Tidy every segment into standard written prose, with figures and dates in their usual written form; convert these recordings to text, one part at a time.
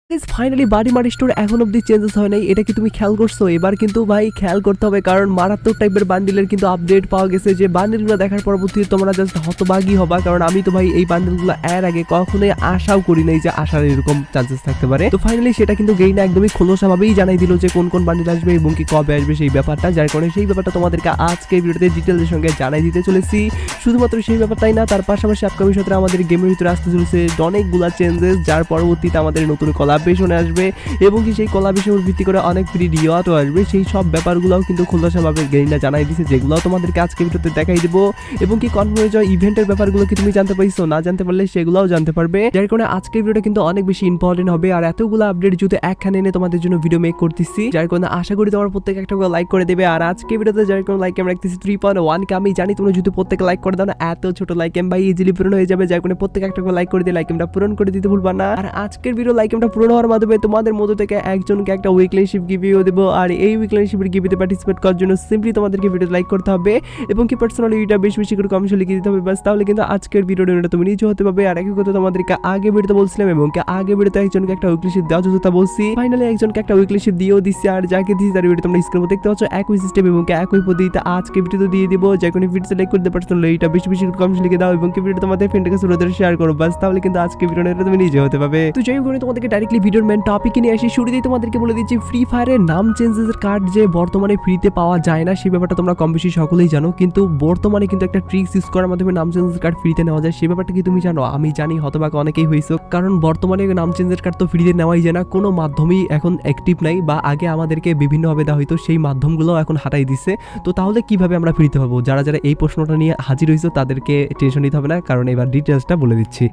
Finally বাড়ি মারি store এখন অব্দি চেঞ্জেস হয় নাই, এটা কি তুমি খেয়াল করছো? এবার কিন্তু ভাই খেয়াল করতে হবে, কারণ মারাত্মক টাইপের বান্ডিলের কিন্তু আপডেট পাওয়া গেছে। যে বান্ডিলগুলো দেখার পরবর্তীতে তোমরা জাস্ট হতবাগী হবা, কারণ আমি তো ভাই এই বান্ডিলগুলো এর আগে কখনোই আশাও করি নাই যে আসার এরকম চান্সেস থাকতে পারে। তো ফাইনালি সেটা কিন্তু গেইনা একদমই খোলসাভাবেই জানাই দিল যে কোন কোন বান্ডিল আসবে এবং কি কবে আসবে সেই ব্যাপারটা, যার কারণে সেই ব্যাপারটা তোমাদেরকে আজকে ভিডিওতে ডিটেইলসের সঙ্গে জানাই দিতে চলেছি। শুধুমাত্র সেই ব্যাপারটাই না, তার পাশাপাশি আপকামিং সত্ত্বে আমাদের গেমের ভিতরে আসতে চলেছে অনেকগুলা চেঞ্জেস, যার পরবর্তীতে আমাদের নতুন কোলাবরেশনে আসবে এবং কি সেই কোলাবরেশনের ভিত্তি করে অনেক ফ্রি রিওয়ার্ডও আসবে। সেই সব ব্যাপারগুলোও কিন্তু খোলাসাভাবে গেইনা জানাই দিয়েছে, যেগুলো তোমাদেরকে আজকে ভিডিওতে দেখাই দিব। এবং কি কনফার্ম জয় ইভেন্টের ব্যাপারগুলো কি তুমি জানতে পারছো? না জানতে পারলে সেগুলোও জানতে পারবে, যার কারণে আজকের ভিডিওটা কিন্তু অনেক বেশি ইম্পর্টেন্ট হবে। আর এতগুলো আপডেট যদি একখানে এনে তোমাদের জন্য ভিডিও মেক করতেছি, যার কারণে আশা করি তোমার প্রত্যেক একটা করে লাইক করে দেবে। আর আজকে ভিডিওতে যার কারণে লাইক আমরা রাখতেছি 3.1 কে। আমি জানি তোমরা যদি প্রত্যেক লাইক করে দাও না, এত ছোট লাইক এম ভাই ইজিলি পূরণ হয়ে যাবে, যার কারণে প্রত্যেক একটা করে লাইক করে দিয়ে লাইক এমটা পূরণ করে দিতে ভুলবা না। আর আজকের ভিডিও লাইক এমটা পূরণ হওয়ার মাধ্যমে তোমাদের মধ্য থেকে একজনকে একটা উইকলি শিপ গিভিও দেবো। আর এই উইকলি শিপের গিভিতে পার্টিসিপেট করার জন্য সিম্পলি তোমাদেরকে ভিডিও লাইক করতে হবে এবং কি পার্সোনালি এটা বেশি বেশি করে কমেন্টে লিখে দিতে হবে, বাস তাহলে কিন্তু আজকের ভিডিওটা তুমি নিজে হতে পারবে। আর একই কথা তোমাদেরকে আগে ভিডিওতে বলছিলাম এবং কি আগে ভিডিওতে একজনকে একটা উইকলি শিপ দেওয়ার কথা বলছি, ফাইনালি একজনকে একটা উইকলি শিপ দিয়েও দিচ্ছি। আর যাকে দিচ্ছি তার ভিডিও তোমরা স্ক্রিনে দেখতে পাচ্ছ একই সিস্টেম এবং কি একই পদ্ধতিতে আজকে ভিডিওতে দিয়ে দিব। যে কোনো ভিডিও লাইক করতে পার্সোনালি এটা বেশি বেশি করে কমেন্টে লিখে দাও এবং কি ভিডিও তোমাদের ফ্রেন্ডের কাছে শেয়ার করো, বাস তাহলে কিন্তু আজকে ভিডিওটা তুমি নিজে হতে পারবে। তো যাই হোক তোমাদেরকে ডাইরেক্টলি ভিডিওর মেন টপিক নিয়ে আসি। শুরুতেই তোমাদেরকে বলে দিচ্ছি ফ্রি ফায়ারের নাম চেঞ্জেসের কার্ড যে বর্তমানে ফ্রিতে পাওয়া যায় না, সেই ব্যাপারটা তোমরা কম বেশি সকলেই জানো, কিন্তু বর্তমানে কিন্তু একটা ট্রিক্স ইউজ করার মাধ্যমে নাম চেঞ্জের কার্ড ফ্রিতে নেওয়া যায়। সেই ব্যাপারটা কি তুমি জানো? আমি জানি, হতবাক অনেকেই হয়েছে, কারণ বর্তমানে নাম চেঞ্জের কার্ড তো ফ্রিতে নেওয়াই যায় না, কোনো মাধ্যমই এখন অ্যাক্টিভ নাই, বা আগে আমাদেরকে বিভিন্নভাবে দেওয়া হইতো, সেই মাধ্যমগুলো এখন হাঁটাই দিচ্ছে। তো তাহলে কিভাবে আমরা ফ্রিতে পাবো? যারা যারা এই প্রশ্নটা নিয়ে হাজির হয়েছে তাদেরকে টেনশন নিতে হবে না, কারণ এবার ডিটেলসটা বলে দিচ্ছি।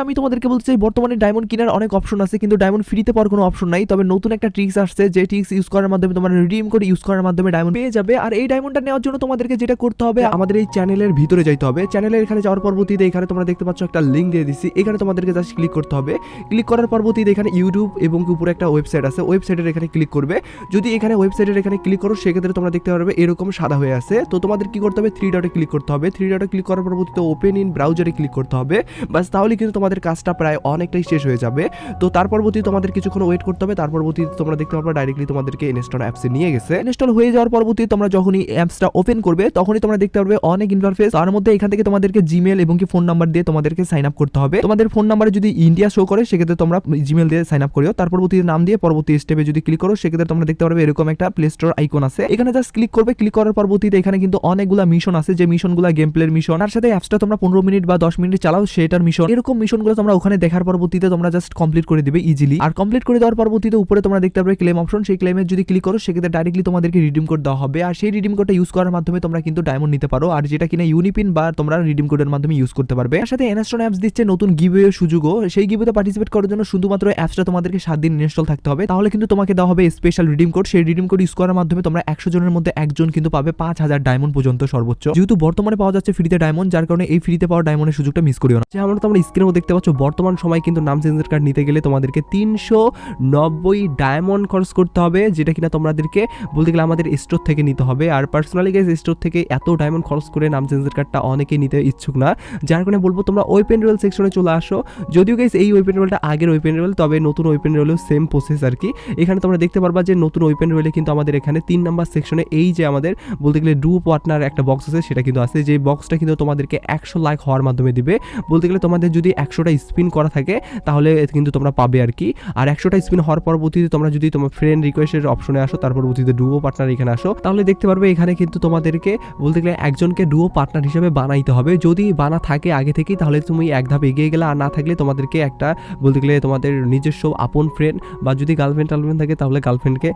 আমি তোমাদেরকে বলতে চাই বর্তমানে ডায়মন্ড কেনার অনেক অপশন আছে, কিন্তু ডায়মন্ড ফ্রিতে পাওয়ার কোনো অপশন নাই। তবে নতুন একটা ট্রিক্স আসছে, যে ট্রিক্স ইউজ করার মাধ্যমে তোমরা রিডিম কোড ইউজ করার মাধ্যমে ডায়মন্ড পেয়ে যাবে। আর এই ডায়মন্ডটা নেওয়ার জন্য তোমাদেরকে যেটা করতে হবে, আমাদের এই চ্যানেলের ভিতরে যাইতে হবে। চ্যানেলের এখানে যাওয়ার পরবর্তীতে এখানে তোমরা দেখতে পাচ্ছ একটা লিঙ্ক দিয়ে দিচ্ছি, এখানে তোমাদেরকে জাস্ট ক্লিক করতে হবে। ক্লিক করার পরবর্তীতে এখানে ইউটিউব এবং উপরে একটা ওয়েবসাইট আছে, ওয়েবসাইটের এখানে ক্লিক করবে। যদি এখানে ওয়েবসাইটের এখানে ক্লিক করো, সেক্ষেত্রে তোমরা দেখতে পারবে এরকম সাদা হয়ে আছে। তো তোমাদের কি করতে হবে? 3 ডটে ক্লিক করতে হবে। 3 ডটে ক্লিক করার পরবর্তীতে ওপেন ইন ব্রাউজারে ক্লিক করতে হবে, বাস তাহলে কিন্তু তোমাদের কাজটা প্রায় অনেকটাই শেষ হয়ে যাবে। তো তার পরবর্তীতে তোমাদের কিছুক্ষণ ওয়েট করতে হবে। তার পরবর্তীতে তোমরা দেখতে পারবে ডাইরেক্টলি তোমাদেরকে ইনস্টল অ্যাপসে নিয়ে গেছে। ইনস্টল হয়ে যাওয়ার পরবর্তীতে তোমরা যখনই অ্যাপসটা ওপেন করবে, তখনই তোমরা দেখতে পারবে অনেক ইন্টারফেস। তার মধ্যে এখান থেকে তোমাদেরকে জিমেল এবং কি ফোন নাম্বার দিয়ে তোমাদেরকে সাইন আপ করতে হবে। তোমাদের ফোন নাম্বারে যদি ইন্ডিয়া শো করে, সেক্ষেত্রে তোমরা জিমেল দিয়ে সাইন আপ করিও। তার পরবর্তীতে নাম দিয়ে পরবর্তী স্টেপে যদি ক্লিক করো, সেক্ষেত্রে তোমরা দেখতে পারবে এরকম একটা প্লে স্টোর আইকন আছে, এখানে জাস্ট ক্লিক করবে। ক্লিক করার পরবর্তীতে এখানে কিন্তু অনেকগুলা মিশন আছে, যে মিশনগুলো গেম প্লের মিশন, তার সাথে অ্যাপসটা তোমরা 15 মিনিট বা 10 মিনিট চালাও সেটার মিশন, এরকম মিশনগুলো তোমরা ওখানে দেখার পরবর্তীতে তোমরা জাস্ট কমপ্লিট করে দিবে ইজিলি। আর কমপ্লিট করে দেওয়ার পরবর্তীতে উপরে তোমরা দেখতে পারবে ক্লেম অপশন, সেই ক্লেমে যদি ক্লিক করো, সেক্ষেত্রে ডাইরেক্টলি তোমাদেরকে রিডিম কোড দেওয়া হবে। আর সেই রিডিম কোডটা ইউজ করার মাধ্যমে তোমরা কিন্তু ডায়মন্ড নিতে পারো, আর যেটা কিনা ইউনিপিন বা তোমরা রিডিম কোডের মাধ্যমে ইউজ করতে পারবে। তার সাথে ইনস্টল অ্যাপস দিচ্ছে নতুন গিভওয়ে সুযোগও, সেই গিভওয়েতে পার্টিসিপেট করার জন্য শুধুমাত্র অ্যাপসটা তোমাদেরকে 7 দিন ইনস্টল থাকতে হবে, তাহলে কিন্তু তোমাকে দেওয়া হবে স্পেশাল রিডিম কোড। সেই রিডিম কোড ইউজ করার মাধ্যমে তোমরা 100 জনের মধ্যে একজন কিন্তু পাবে 5000 ডায়মন্ড পর্যন্ত সর্বোচ্চ, যেহেতু বর্তমানে পাওয়া যাচ্ছে ফ্রিতে ডায়মন্ড, যার কারণে এই ফ্রিতে পাওয়া ডায়মন্ডের সুযোগটা মিস করিও না। যে আমরা তোমরা স্ক্রিনেও দেখতে পাচ্ছ, বর্তমান সময় কিন্তু নাম চেঞ্জের কার্ড নিতে গেলে তোমাদেরকে 390 ডায়মন্ড খরচ করতে হবে, যেটা কিনা তোমাদেরকে বলতে গেলে আমাদের স্টোর থেকে নিতে হবে। আর পার্সোনালি গাইস স্টোর থেকে এত ডায়মন্ড খরচ করে নাম চেঞ্জের কার্ডটা অনেকেই নিতে ইচ্ছুক না, যার কারণে বলবো তোমরা ওয়েপেন রোল সেকশনে চলে আসো। যদিও গাইস এই ওয়েপেন রোলটা আগের ওয়েপেন রোল, তবে নতুন ওয়েপেন রোলেও সেম প্রসেস আর কি। এখানে তোমরা দেখতে পারবা যে নতুন ওয়েপেন রোলে কিন্তু আমাদের এখানে 3 নাম্বার সেকশনে এই যে আমাদের বলতে গেলে ডু পার্টনার একটা বক্স আছে, সেটা কিন্তু আছে, যে বক্সটা কিন্তু তোমাদেরকে 100 লাইক হওয়ার মাধ্যমে দিবে। বলতে গেলে তোমাদের যদি 100টা স্পিন করা থাকে, তাহলে কিন্তু তোমরা পাবে আর কি। আর 100টা স্পিন হওয়ার পরবর্তীতে তোমরা যদি তোমার ফ্রেন্ড রিকোয়েস্টের অপশনে আসো, তার পরবর্তীতে ডুও পার্টনার এখানে আসো, তাহলে দেখতে পারবে এখানে কিন্তু তোমাদেরকে বলতে গেলে একজনকে ডুও পার্টনার হিসেবে বানাইতে হবে। যদি বানা থাকে আগে থেকেই, তাহলে তুমি এক ধাপ এগিয়ে গেলে, আর না থাকলে তোমাদেরকে একটা বলতে গেলে তোমাদের নিজস্ব আপন ফ্রেন্ড বা যদি গার্লফ্রেন্ড থাকে, তাহলে গার্লফ্রেন্ডকে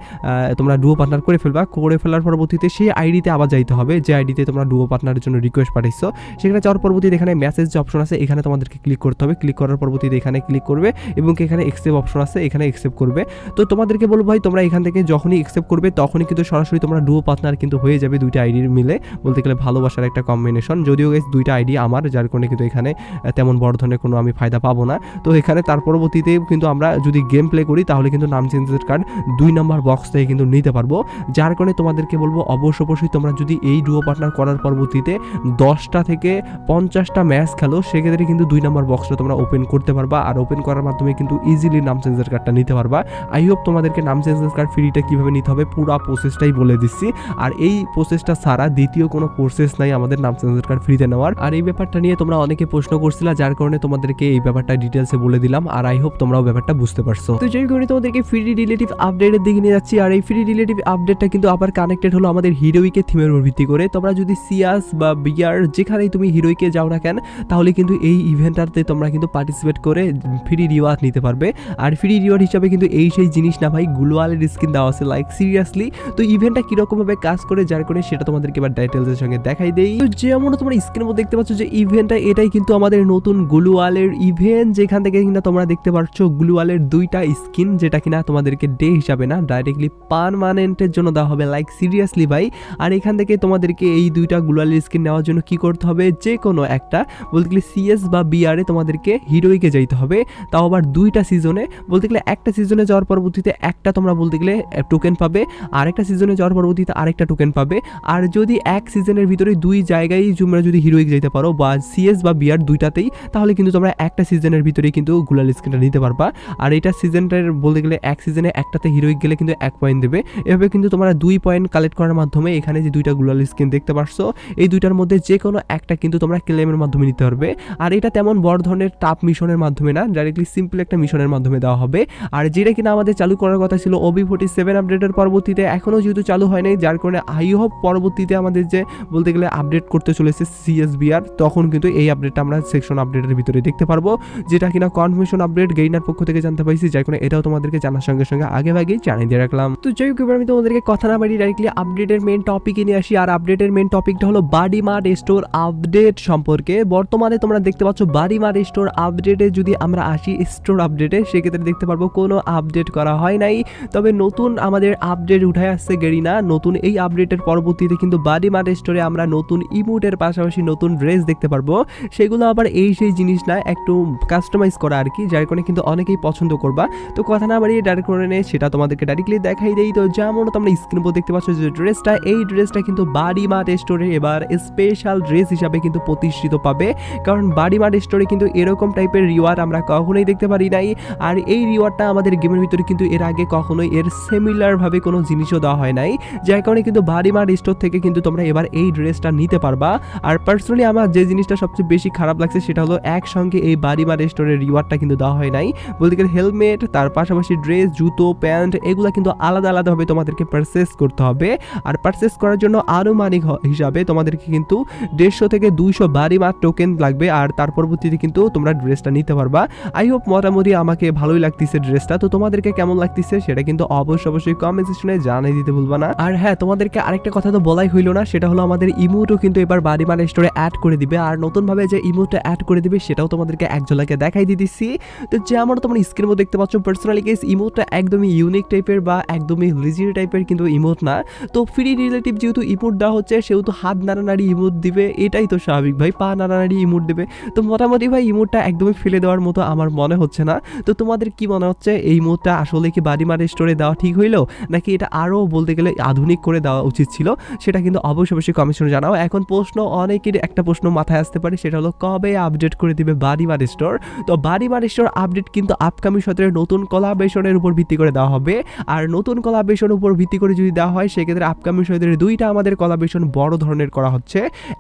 তোমরা ডুও পার্টনার করে ফেলবা। করে ফেলার পরবর্তীতে সেই আইডিতে আবার যাইতে হবে, যে আইডিতে তোমরা ডুও পার্টনারের জন্য রিকোয়েস্ট পাঠাইছো। সেখানে যাওয়ার পরবর্তীতে এখানে মেসেজ যে অপশন আছে, এখানে তোমাদেরকে ক্লিক করতে হবে। ক্লিক করার পরবর্তীতে এখানে ক্লিক করবে এবং এখানে অ্যাকসেপ্ট অপশন আছে, এখানে অ্যাকসেপ্ট করবে। তো তোমাদেরকে বলবো ভাই, তোমরা এখান থেকে যখনই অ্যাকসেপ্ট করবে, তখনই কিন্তু সরাসরি তোমরা ডুও পার্টনার কিন্তু হয়ে যাবে, দুইটা আইডির মিলে বলতে গেলে ভালোবাসার একটা কম্বিনেশন। যদিও গাইস দুইটা আইডি আমার, যার কারণে কিন্তু এখানে তেমন বড় ধরনের কোনো আমি ফায়দা পাবো না। তো এখানে তার পরবর্তীতে কিন্তু আমরা যদি গেম প্লে করি, তাহলে কিন্তু নাম চেঞ্জের কার্ড 2 নাম্বার বক্স থেকে কিন্তু নিতে পারবো। যার কারণে তোমাদেরকে বলবো অবশ্যই তোমরা যদি এই ডুও পার্টনার করার পরবর্তীতে 10টা থেকে 50টা ম্যাচ খেলো, সেক্ষেত্রে কিন্তু 2 নাম্বার বক্সটা তোমরা ওপেন করতে পারবা। আর ওপেন করার মাধ্যমে কিন্তু ইজিলি ইজিলি নাম চেঞ্জের কার্ডটা নিতে পারবা। আই হোপ তোমাদেরকে নাম চেঞ্জের কার্ড ফ্রিটা কীভাবে নিতে হবে পুরো প্রসেসটাই বলে দিচ্ছি। আর এই প্রসেসটা ছাড়া দ্বিতীয় কোনো প্রসেস নাই আমাদের নাম চেঞ্জের কার্ড ফ্রিতে নেওয়ার। আর এই ব্যাপারটা নিয়ে তোমরা অনেকে প্রশ্ন করছিলা, যার কারণে তোমাদেরকে এই ব্যাপারটা ডিটেলসে বলে দিলাম। আর আই হোপ তোমরাও ব্যাপারটা বুঝতে পারছো। তো যেই কারণে তোমাদেরকে ফ্রি রিলেটিভ আপডেটের দিকে নিয়ে যাচ্ছি। আর এই ফ্রি রিলেটিভ আপডেটটা কিন্তু আবার কানেক্টেড হলো আমাদের হিরোইকে থিমের উপর ভিত্তি করে। তোমরা যদি সিয়াস বা বিয়ার যেখানেই তুমি হিরোইকে যাও না কেন, তাহলে কিন্তু এই ইভেন্টটাতে তোমরা কিন্তু পার্টিসিপেট করে ফ্রি রিওয়ার্ড নিতে পারবে। আর ফ্রি রিওয়ার্ড হিসাবে কিন্তু এই সেই জিনিস না ভাই, গ্লোয়ালের স্কিন দেওয়া আছে, লাইক সিরিয়াসলি। তো ইভেন্টটা কিরকম ভাবে কাজ করে, যার কারণে সেটা তোমাদেরকে এবার ডিটেলসের সঙ্গে দেখাই দেই। তো যেমন তোমরা স্ক্রিনের মধ্যে দেখতে পাচ্ছ যে ইভেন্টটা, এটাই কিন্তু আমাদের নতুন গ্লোয়ালের ইভেন্ট, যেখান থেকে কিনা তোমরা দেখতে পাচ্ছ গ্লোয়ালের দুইটা স্কিন, যেটা কিনা তোমাদেরকে ডে হিসাবে না ডাইরেক্টলি পার্মানেন্টের জন্য দেওয়া হবে, লাইক সিরিয়াসলি ভাই। আর এখান থেকে তোমাদেরকে এই দুইটা গ্লোয়ালের স্কিন নেওয়ার জন্য কি করতে হবে, যে কোনো একটা বলতে গেলে সিএস বা বিআরে তোমাদেরকে হিরোইকে যাইতে হবে, তাও আবার দুইটা সিজনে। বলতে গেলে একটা সিজনে যাওয়ার পরবর্তীতে একটা তোমরা বলতে গেলে টোকেন পাবে, আর একটা সিজনে যাওয়ার পরবর্তীতে আরেকটা টোকেন পাবে। আর যদি এক সিজনের ভিতরে দুই জায়গায় তোমরা যদি হিরোইক যাইতে পারো বা সিএস বা বিআর দুইটাতেই, তাহলে কিন্তু তোমরা একটা সিজনের ভিতরে কিন্তু গ্লোয়াল স্কিনটা নিতে পারবা। আর এটা সিজনটার বলতে গেলে এক সিজনে একটাতে হিরোইক গেলে কিন্তু 1 পয়েন্ট দেবে। এভাবে কিন্তু তোমরা 2 পয়েন্ট কালেক্ট করার মাধ্যমে এখানে যে দুইটা গ্লোয়াল স্কিন দেখতে পারছো, এই দুইটার মধ্যে যে কোনো একটা কিন্তু তোমরা ক্লেমের মাধ্যমে নিতে পারবে। আর এটা তেমন বড় ধরনের টাফ মিশনের মাধ্যমে না, ডাইরেক্টলি সিম্পল একটা মিশনের মাধ্যমে দেওয়া হবে। আর যেটা কিনা আমাদের চালু করার কথা ছিল OB47 আপডেটের পরবর্তীতে, এখনও যেহেতু চালু হয় নাই, যার কারণে আই হোপ পরবর্তীতে আমাদের যে বলতে গেলে আপডেট করতে চলেছে সিএসবিআর, তখন কিন্তু এই আপডেটটা আমরা সেকশন আপডেটের ভিতরে দেখতে পারবো, যেটা কিনা কনফার্মেশন আপডেট গেইনার পক্ষ থেকে জানতে পাইছি, যার কারণে এটাও তোমাদেরকে জানার সঙ্গে সঙ্গে আগে জানিয়ে দিয়ে রাখলাম। তো যাই হোক, এবার আমি তোমাদেরকে কথা না বাড়ি ডাইরেক্টলি আপডেটের মেন টপিকে নিয়ে আসি। আর আপডেটের মেন টপিকটা হলো বাডি মার্ট স্টোর আপডেট সম্পর্কে। বর্তমানে তোমরা দেখতে পাচ্ছ বাডি মার্ট স্টোর আপডেটে যদি আমরা আসি স্টোর আপডেটে, সেক্ষেত্রে দেখতে পারবো কোনো আপডেট করা হয় নাই, তবে নতুন আমাদের আপডেট উঠে আসছে গেরিনা। নতুন এই আপডেটের পরবর্তীতে কিন্তু বাডি মার্ট স্টোরে আমরা নতুন ইমোটের পাশাপাশি নতুন ড্রেস দেখতে পারবো। সেগুলো আবার এই সেই জিনিস না, একটু কাস্টমাইজ করা আর কি, যার কারণে কিন্তু অনেকেই পছন্দ করবা। তো কথা না বাড়িয়ে ডাইরেক্ট করে নিয়ে সেটা তোমাদেরকে ডাইরেক্টলি দেখাই দেই। তো যেমন তোমরা স্ক্রিন উপর দেখতে পাচ্ছ যে ড্রেসটা, এই ড্রেসটা কিন্তু বাডি মার্ট স্টোরে এবার স্পেশাল ড্রেস হিসাবে কিন্তু প্রতিষ্ঠিত পাবে, কারণ বাডি মার্ট স্টোরে কিন্তু এরকম টাইপের রিওয়ার্ড আমরা কখনোই দেখতে পারি নাই। আর এই রিওয়ার্ডটা আমাদের গেমের ভিতরে কিন্তু এর আগে কখনোই এর সিমিলার ভাবে কোনো জিনিসও দেওয়া হয় নাই, যার কারণে কিন্তু বাডি মার্ট স্টোর থেকে কিন্তু তোমরা এবার এই ড্রেসটা নিতে পারবা। আর পার্সোনালি আমার যে জিনিসটা সবচেয়ে বেশি খারাপ লাগছে সেটা হলো একসঙ্গে এই বাডি মার্ট স্টোরের রিওয়ার্ডটা কিন্তু দেওয়া হয় নাই। বলতে গেলে হেলমেট, তার পাশাপাশি ড্রেস, জুতো, প্যান্ট, এগুলো কিন্তু আলাদা আলাদাভাবে তোমাদেরকে পারচেস করতে হবে। আর পারচেস করার জন্য আনুমানিক হিসাবে তোমাদেরকে কিন্তু 150 থেকে 200 বাডি মার্ট টোকেন লাগবে। আর তার পরবর্তীতে কিন্তু তোমরা ড্রেসটা নিতে পারবা। আই হোপ মোটামুটি আমাকে ভালোই লাগতেছে ড্রেসটা। তো তোমাদেরকে কেমন লাগতেছে সেটা কিন্তু অবশ্যই কমেন্ট সেকশনে জানিয়ে দিতে ভুলবা না। আর হ্যাঁ, তোমাদেরকে আরেকটা কথা তো বলাই হইলো না, সেটা হলো আমাদের ইমোটও কিন্তু এবার বাডি মার্ট স্টোরে অ্যাড করে দিবে। আর নতুনভাবে যে ইমোটটা অ্যাড করে দিবে সেটাও তোমাদেরকে এক ঝলকে দেখাই দিতেছি। তো যেমন তোমরা স্ক্রিনের মধ্যে দেখতে পাচ্ছ, পার্সোনালি কেস ইমোটটা একদমই ইউনিক টাইপের বা একদমই লিজির টাইপের কিন্তু ইমোট না। তো ফ্রি রিলেটিভ যেহেতু ইমোট দেওয়া হচ্ছে, সেহেতু হাত নাড়ানাড়ি ইমোট দিবে, এটাই তো স্বাভাবিক ভাই, পা নাড়ানাড়ি ইমোট দেবে। তো মোটামুটি ভাই ইমোটটা একদমই ফেলে দেওয়ার মতো আমার মনে হচ্ছে না। তো তোমাদের কি মনে হচ্ছে, এই ইমোটটা আসলে কি বাডি মার্ট স্টোরে দেওয়া ঠিক হইলো, নাকি এটা আরও বলতে গেলে আধুনিক করে দেওয়া উচিত ছিল, সেটা কিন্তু অবশ্যই কমেন্টে জানাও। এখন প্রশ্ন অনেকের একটা প্রশ্ন মাথায় আসতে পারে, সেটা হলো কবে আপডেট করে দিবে বাডি মার্ট স্টোর। তো বাডি মার্ট স্টোর আপডেট কিন্তু আপকামিং সতের নতুন কোলাবরেশনের উপর ভিত্তি করে দেওয়া হবে। আর নতুন কোলাবরেশনের উপর ভিত্তি করে যদি দেওয়া হয়, সেক্ষেত্রে আপকামিং সতের দুইটা আমাদের কোলাবরেশন বড় ধরনের করা হচ্ছে।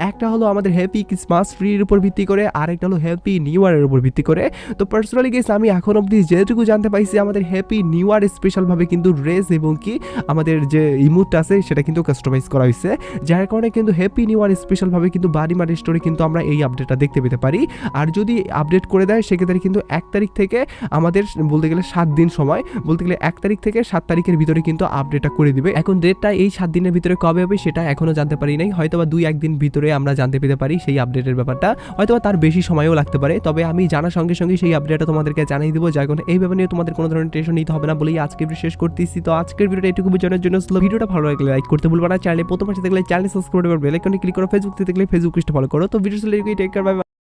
একটা হলো আমাদের হ্যাপি ক্রিসমাস ফ্রির উপর ভিত্তি করে, আরেকটা হলো হ্যাপি নিউ ইয়ারের উপর ভিত্তি করে। তো পার্সোনালি গেস আমি এখন অবধি যেটুকু জানতে পাইছি, আমাদের হ্যাপি নিউ ইয়ার স্পেশালভাবে কিন্তু ড্রেস এবং কি আমাদের যে ইমোটটা আছে সেটা কিন্তু কাস্টমাইজ করা হয়েছে, যার কারণে কিন্তু হ্যাপি নিউ ইয়ার স্পেশালভাবে কিন্তু বাডি মার্ট স্টোরে কিন্তু আমরা এই আপডেটটা দেখতে পেতে পারি। আর যদি আপডেট করে দেয়, সেক্ষেত্রে কিন্তু 1 তারিখ থেকে আমাদের বলতে গেলে 7 দিন সময়, বলতে গেলে 1 তারিখ থেকে 7 তারিখের ভিতরে কিন্তু আপডেটটা করে দিবে। এখন ডেটটা এই 7 দিনের ভিতরে কবে হবে সেটা এখনো জানতে পারি নাই, হয়তোবা 2-1 দিন ভিতরে আমরা জানতে পেতে পারি সেই আপডেটের ব্যাপারটা, হয়তোবা তার বেশি সময়ও লাগতে পারে। তবে আমি জানার সঙ্গে সঙ্গে সেই আপডেটটা তোমাদেরকে জানিয়ে দেবো, যার কারণে এই ব্যাপার নিয়ে তোমাদের কোনো ধরনের টেনশন নিতে হবে না বলেই আজকে ভিডিও শেষ করতেছি। তো আজকের ভিডিওটা এটুকু বোঝানোর জন্য ভিডিওটা ভালো লাগলে লাইক করতে ভুলবা না, চ্যানেলে প্রথম আসতে দেখলে চ্যানেল সাবস্ক্রাইব করে বেল আইকনে ক্লিক করো, ফেসবুক থেকে দেখলে ফেসবুক পেজটা ফলো করো। তো ভিডিও টেক কেয়ার, বাই।